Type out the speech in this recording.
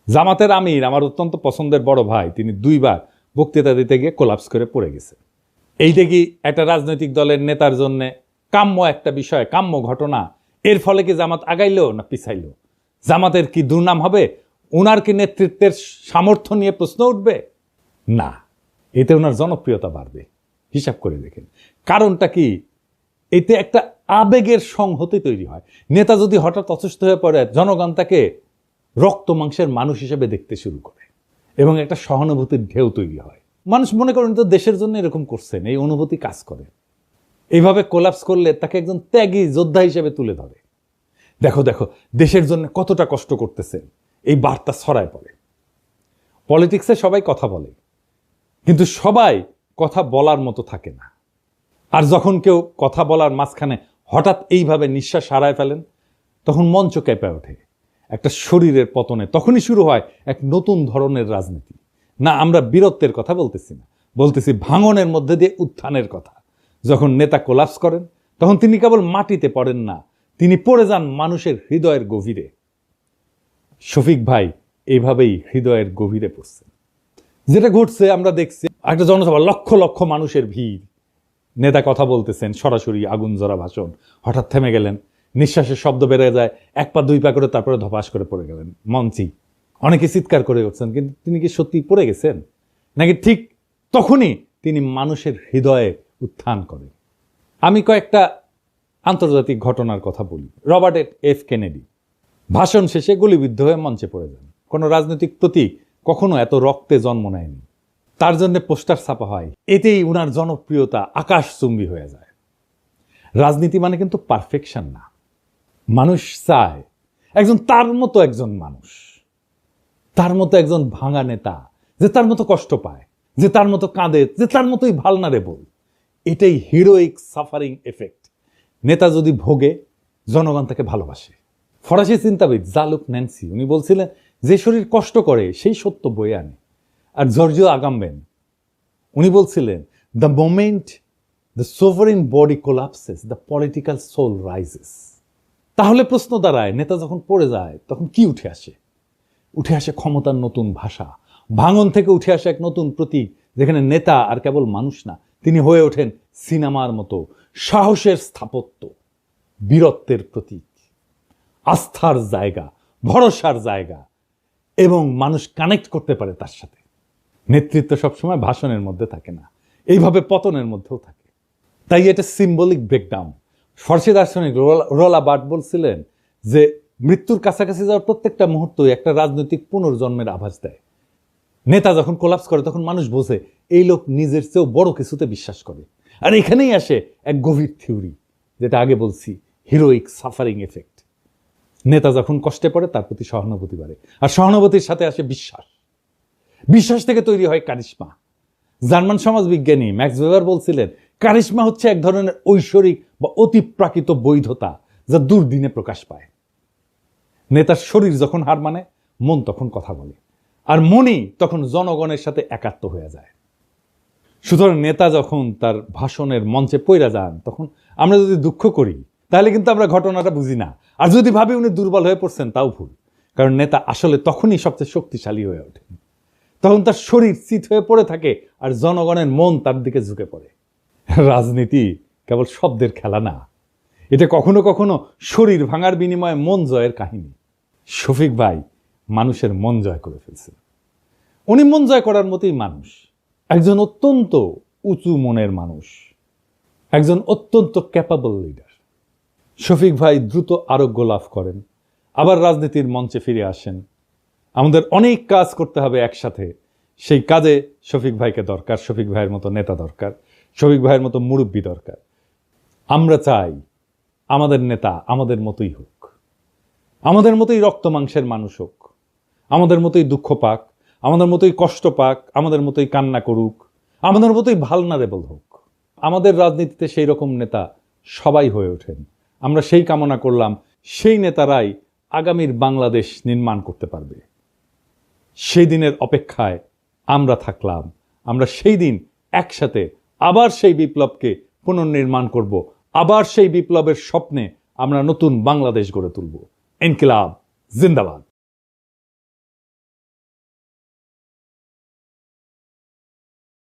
জামাতের আমির আমার অত্যন্ত পছন্দের বড় ভাই, তিনি 2 বার বক্তৃতা দিতে গিয়ে কোলাপস করে পড়ে গেছে। এইটা কি একটা রাজনৈতিক দলের নেতার জন্য কাম্য একটা বিষয়, কাম্য ঘটনা? এর ফলে কি জামাত আগাইলো না পিছাইলো? জামাতের কি দুর্নাম হবে? ওনার কি নেতৃত্বের সামর্থ্য নিয়ে প্রশ্ন উঠবে? না, এতে ওনার জনপ্রিয়তা বাড়বে। হিসাব করে দেখেন কারণটা কি? এতে একটা আবেগের সংহতি তৈরি হয়। নেতা যদি হঠাৎ অসুস্থ হয়ে পড়ে, জনগণ তাকে রক্ত মাংসের মানুষ হিসেবে দেখতে শুরু করে এবং একটা সহানুভূতির ঢেউ তৈরি হয়। মানুষ মনে করেন তো দেশের জন্য এরকম করছেন, এই অনুভূতি কাজ করে। এইভাবে কোলাপস করলে তাকে একজন ত্যাগী যোদ্ধা হিসেবে তুলে ধরে। দেখো দেখো দেশের জন্য কতটা কষ্ট করতেছেন, এই বার্তা ছড়ায় পড়ে। পলিটিক্সে সবাই কথা বলে, কিন্তু সবাই কথা বলার মতো থাকে না। আর যখন কেউ কথা বলার মাঝখানে হঠাৎ এইভাবে নিঃশ্বাস হারায় ফেলেন, তখন মঞ্চ কেঁপে ওঠে। একটা শরীরের পতনে তখনই শুরু হয় এক নতুন ধরনের রাজনীতি। না, আমরা বীরত্বের কথা বলতেছি না, বলতেছি ভাঙনের মধ্যে দিয়ে উত্থানের কথা। যখন নেতা কোলাপস করেন, তখন তিনি কেবল মাটিতে পড়েন না, তিনি পড়ে যান মানুষের হৃদয়ের গভীরে। শফিক ভাই এইভাবেই হৃদয়ের গভীরে পড়ছেন। যেটা ঘটছে আমরা দেখছি, একটা জনসভা, লক্ষ লক্ষ মানুষের ভিড়, নেতা কথা বলতেছেন, সরাসরি আগুন জ্বরা ভাষণ, হঠাৎ থেমে গেলেন, নিঃশ্বাসের শব্দ বেড়ে যায়, 1 পা 2 পা করে, তারপরে ধপাস করে পড়ে গেলেন মঞ্চেই। অনেকে চিৎকার করে উঠছেন, কিন্তু তিনি কি সত্যি পড়ে গেছেন, নাকি ঠিক তখনই তিনি মানুষের হৃদয়ে উত্থান করেন? আমি কয়েকটা আন্তর্জাতিক ঘটনার কথা বলি। রবার্ট এফ কেনেডি ভাষণ শেষে গুলিবিদ্ধ হয়ে মঞ্চে পড়ে যান। কোনো রাজনৈতিক প্রতীক কখনো এত রক্তে জন্ম নেয়নি। তার জন্য পোস্টার ছাপা হয়, এতেই উনার জনপ্রিয়তা আকাশচুম্বী হয়ে যায়। রাজনীতি মানে কিন্তু পারফেকশন না। মানুষ চায় একজন তার মতো একজন মানুষ, তার মতো একজন ভাঙা নেতা, যে তার মতো কষ্ট পায়, যে তার মতো কাঁদে, যে তার মতোই ভালনারেবল। এটাই হিরোইক সাফারিং এফেক্ট। নেতা যদি ভোগে, জনগণ তাকে ভালোবাসে। ফরাসি চিন্তাবিদ জালুক ন্যান্সি উনি বলছিলেন, যে শরীর কষ্ট করে সেই সত্য বয়ে আনে। আর জর্জিও আগাম্বেন উনি বলছিলেন, the moment the sovereign body collapses, the political soul rises. তাহলে প্রশ্ন দাঁড়ায়, নেতা যখন পড়ে যায় তখন কি উঠে আসে? উঠে আসে ক্ষমতার নতুন ভাষা। ভাঙন থেকে উঠে আসে এক নতুন প্রতীক, যেখানে নেতা আর কেবল মানুষ না, তিনি হয়ে ওঠেন সিনেমার মতো সাহসের স্থাপত্য, বীরত্বের প্রতীক, আস্থার জায়গা, ভরসার জায়গা, এবং মানুষ কানেক্ট করতে পারে তার সাথে। নেতৃত্ব সবসময় ভাষণের মধ্যে থাকে না, এইভাবে পতনের মধ্যেও থাকে। তাই এটা সিম্বলিক ব্রেকডাউন। ফরাসি দার্শনিক রোলা বার্ট বলছিলেন যে মৃত্যুর কাছাকাছি যাওয়ার প্রত্যেকটা মুহূর্তই একটা রাজনৈতিক পুনর্জন্মের আভাস দেয়। নেতা যখন কোলাপস করে, তখন মানুষ বোঝে এই লোক নিজের চেয়েও বড় কিছুতে বিশ্বাস করে। আর এখানেই আসে এক গভীর থিওরি, যেটা আগে বলছি, হিরোইক সাফারিং এফেক্ট। নেতা যখন কষ্টে পড়ে, তার প্রতি সহানুভূতি বাড়ে, আর সহানুভূতির সাথে আসে বিশ্বাস। বিশ্বাস থেকে তৈরি হয় কারিশমা। জার্মান সমাজবিজ্ঞানী ম্যাক্স ওয়েবার বলছিলেন, কারিশমা হচ্ছে এক ধরনের ঐশ্বরিক বা অতিপ্রাকৃত বৈধতা, যা দুর্দিনে প্রকাশ পায়। নেতার শরীর যখন হার মানে, মন তখন কথা বলে, আর মনই তখন জনগণের সাথে একাত্ম হয়ে যায়। সুতরাং নেতা যখন তার ভাষণের মঞ্চে পইরা যান, তখন আমরা যদি দুঃখ করি, তাহলে কিন্তু আমরা ঘটনাটা বুঝি না। আর যদি ভাবি উনি দুর্বল হয়ে পড়ছেন, তাও ভুল। কারণ নেতা আসলে তখনই সবচেয়ে শক্তিশালী হয়ে ওঠেন। তখন তার শরীর চিত হয়ে পড়ে থাকে, আর জনগণের মন তার দিকে ঝুঁকে পড়ে। রাজনীতি কেবল শব্দের খেলা না, এটা কখনো কখনো শরীর ভাঙার বিনিময়ে মন জয়ের কাহিনী। শফিক ভাই মানুষের মন জয় করে ফেলছেন। উনি মন জয় করার মতোই মানুষ, একজন অত্যন্ত উঁচু মনের মানুষ, একজন অত্যন্ত ক্যাপাবল লিডার। শফিক ভাই দ্রুত আরোগ্য লাভ করেন, আবার রাজনীতির মঞ্চে ফিরে আসেন। আমাদের অনেক কাজ করতে হবে একসাথে, সেই কাজে শফিক ভাইকে দরকার, শফিক ভাইয়ের মতো নেতা দরকার, শফিক ভাইয়ের মতো মুরব্বী দরকার। আমরা চাই আমাদের নেতা আমাদের মতোই হোক, আমাদের মতোই রক্ত মাংসের মানুষ হোক, আমাদের মতোই দুঃখ পাক, আমাদের মতোই কষ্ট পাক, আমাদের মতোই কান্না করুক, আমাদের মতোই ভালনারেবল হোক। আমাদের রাজনীতিতে সেই রকম নেতা সবাই হয়ে ওঠেন। আমরা সেই কামনা করলাম, সেই নেতারাই আগামীর বাংলাদেশ নির্মাণ করতে পারবে। সেই দিনের অপেক্ষায় আমরা থাকলাম। আমরা সেই দিন একসাথে আবার সেই বিপ্লবকে পুনর্নির্মাণ করব, আবার সেই বিপ্লবের স্বপ্নে আমরা নতুন বাংলাদেশ গড়ে তুলব। ইনকিলাব জিন্দাবাদ।